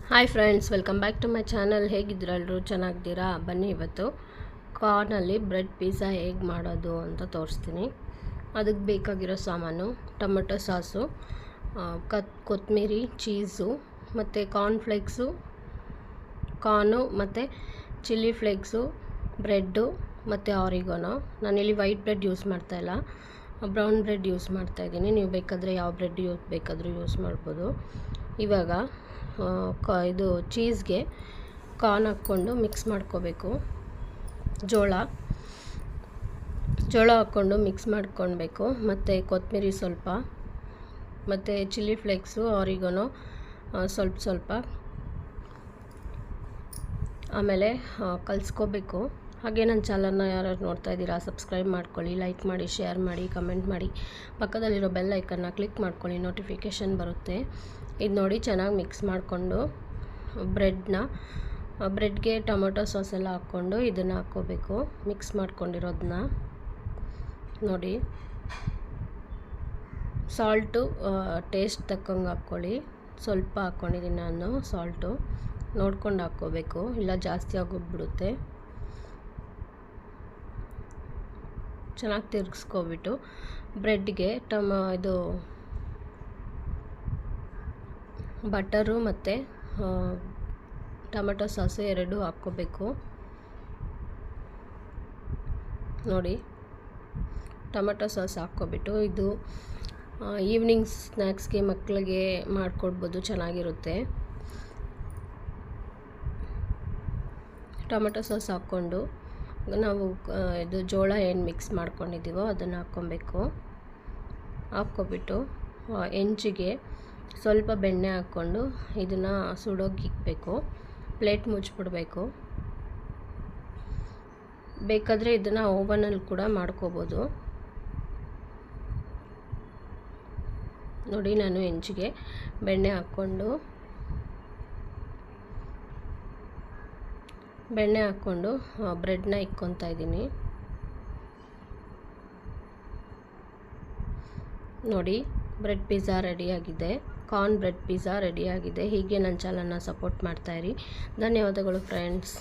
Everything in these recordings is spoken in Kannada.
Hi friends, welcome back to my channel. ಹೇಗಿದ್ದೀರಲ್ಲರೂ? ಚೆನ್ನಾಗಿದ್ದೀರಾ? ಬನ್ನಿ ಇವತ್ತು ಕಾರ್ನಲ್ಲಿ ಬ್ರೆಡ್ ಪಿಜ್ಜಾ ಹೇಗೆ ಮಾಡೋದು ಅಂತ ತೋರಿಸ್ತೀನಿ. ಅದಕ್ಕೆ ಬೇಕಾಗಿರೋ ಸಾಮಾನು: ಟೊಮೆಟೊ ಸಾಸು, ಕೊತ್ತಂಬರಿ, ಚೀಸು ಮತ್ತು ಕಾರ್ನ್ಫ್ಲೇಕ್ಸು, ಕಾರ್ನು ಮತ್ತು ಚಿಲ್ಲಿ ಫ್ಲೇಕ್ಸು, ಬ್ರೆಡ್ಡು ಮತ್ತು ಆರಿಗಾನೋ. ನಾನಿಲ್ಲಿ ವೈಟ್ ಬ್ರೆಡ್ ಯೂಸ್ ಮಾಡ್ತಾಯಿಲ್ಲ, ಬ್ರೌನ್ ಬ್ರೆಡ್ ಯೂಸ್ ಮಾಡ್ತಾಯಿದ್ದೀನಿ. ನೀವು ಬೇಕಾದರೆ ಯಾವ ಬ್ರೆಡ್ ಬೇಕಾದರೂ ಯೂಸ್ ಮಾಡ್ಬೋದು. ಇವಾಗ ಇದು ಚೀಸ್ಗೆ ಕಾರ್ನ್ ಹಾಕ್ಕೊಂಡು ಮಿಕ್ಸ್ ಮಾಡ್ಕೋಬೇಕು. ಜೋಳ ಹಾಕ್ಕೊಂಡು ಮಿಕ್ಸ್ ಮಾಡ್ಕೊಳ್ಬೇಕು. ಮತ್ತು ಕೊತ್ತಂಬರಿ ಸ್ವಲ್ಪ, ಮತ್ತು ಚಿಲ್ಲಿ ಫ್ಲೇಕ್ಸು, ಆರಿಗಾನೋ ಸ್ವಲ್ಪ ಆಮೇಲೆ ಕಲಿಸ್ಕೋಬೇಕು. ಹಾಗೆ ನನ್ನ ಚಾನಲ್ನ ಯಾರು ನೋಡ್ತಾ ಇದ್ದೀರಾ, ಸಬ್ಸ್ಕ್ರೈಬ್ ಮಾಡ್ಕೊಳ್ಳಿ, ಲೈಕ್ ಮಾಡಿ, ಶೇರ್ ಮಾಡಿ, ಕಮೆಂಟ್ ಮಾಡಿ. ಪಕ್ಕದಲ್ಲಿರೋ ಬೆಲ್ ಐಕನ್ನ ಕ್ಲಿಕ್ ಮಾಡ್ಕೊಳ್ಳಿ, ನೋಟಿಫಿಕೇಷನ್ ಬರುತ್ತೆ. ಇದು ನೋಡಿ, ಚೆನ್ನಾಗಿ ಮಿಕ್ಸ್ ಮಾಡಿಕೊಂಡು ಬ್ರೆಡ್ಗೆ ಟೊಮೊಟೊ ಸಾಸ್ ಎಲ್ಲ ಹಾಕ್ಕೊಂಡು ಇದನ್ನು ಹಾಕ್ಕೋಬೇಕು. ಮಿಕ್ಸ್ ಮಾಡ್ಕೊಂಡಿರೋದನ್ನ ನೋಡಿ. ಸಾಲ್ಟು ಟೇಸ್ಟ್ ತಕ್ಕಂಗೆ ಹಾಕ್ಕೊಳ್ಳಿ. ಸ್ವಲ್ಪ ಹಾಕ್ಕೊಂಡಿದ್ದೀನಿ ನಾನು ಸಾಲ್ಟು, ನೋಡ್ಕೊಂಡು ಹಾಕ್ಕೋಬೇಕು, ಇಲ್ಲ ಜಾಸ್ತಿ ಆಗೋಗ್ಬಿಡುತ್ತೆ. ಚೆನ್ನಾಗಿ ತಿರ್ಗಿಸ್ಕೊಬಿಟ್ಟು ಬ್ರೆಡ್ಗೆ ಇದು ಬಟರು ಮತ್ತು ಟೊಮೆಟೊ ಸಾಸು ಎರಡೂ ಹಾಕ್ಕೋಬೇಕು. ನೋಡಿ, ಟೊಮೆಟೊ ಸಾಸ್ ಹಾಕ್ಕೊಬಿಟ್ಟು ಇದು ಈವ್ನಿಂಗ್ ಸ್ನ್ಯಾಕ್ಸ್ಗೆ ಮಕ್ಕಳಿಗೆ ಮಾಡಿಕೊಡ್ಬೋದು, ಚೆನ್ನಾಗಿರುತ್ತೆ. ಟೊಮೆಟೊ ಸಾಸ್ ಹಾಕ್ಕೊಂಡು ನಾವು ಇದು ಜೋಳ ಏನು ಮಿಕ್ಸ್ ಮಾಡ್ಕೊಂಡಿದ್ದೀವೋ ಅದನ್ನು ಹಾಕ್ಕೊಬಿಟ್ಟು ಹೆಂಚಿಗೆ ಸ್ವಲ್ಪ ಬೆಣ್ಣೆ ಹಾಕ್ಕೊಂಡು ಇದನ್ನು ಸುಡೋಗಿಕ್ಬೇಕು. ಪ್ಲೇಟ್ ಮುಚ್ಚಿಬಿಡ್ಬೇಕು. ಬೇಕಾದರೆ ಇದನ್ನು ಓವನಲ್ಲಿ ಕೂಡ ಮಾಡ್ಕೋಬೋದು. ನೋಡಿ, ನಾನು ಹೆಂಚಿಗೆ ಬೆಣ್ಣೆ ಹಾಕ್ಕೊಂಡು ಬ್ರೆಡ್ನ ಇಕ್ಕೊತಾ ಇದ್ದೀನಿ. ನೋಡಿ, ಬ್ರೆಡ್ ಪಿಜ್ಜಾ ರೆಡಿಯಾಗಿದೆ. ಕಾರ್ನ್ ಬ್ರೆಡ್ ಪಿಜ್ಜಾ ರೆಡಿಯಾಗಿದೆ. ಹೀಗೆ ನನ್ನ ಚಾನಲ್ನ ಸಪೋರ್ಟ್ ಮಾಡ್ತಾಯಿರಿ. ಧನ್ಯವಾದಗಳು friends.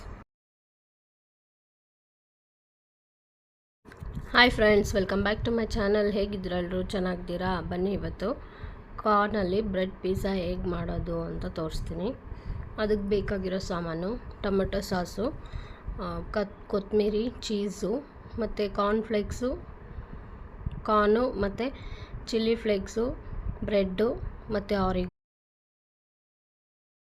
Hi friends, welcome back to my channel. ಹೇಗಿದ್ದೀರಲ್ಲರೂ? ಚೆನ್ನಾಗಿದ್ದೀರಾ? ಬನ್ನಿ ಇವತ್ತು ಕಾರ್ನಲ್ಲಿ ಬ್ರೆಡ್ ಪಿಜ್ಜಾ ಹೇಗೆ ಮಾಡೋದು ಅಂತ ತೋರಿಸ್ತೀನಿ. ಅದಕ್ಕೆ ಬೇಕಾಗಿರೋ ಸಾಮಾನು: ಟೊಮೆಟೊ ಸಾಸು, ಕೊತ್ತಂಬರಿ, ಚೀಸು ಮತ್ತು ಕಾರ್ನ್ಫ್ಲೇಕ್ಸು, ಕಾರ್ನು ಮತ್ತು ಚಿಲ್ಲಿ ಫ್ಲೇಕ್ಸು, ಬ್ರೆಡ್ಡು ಮತ್ತು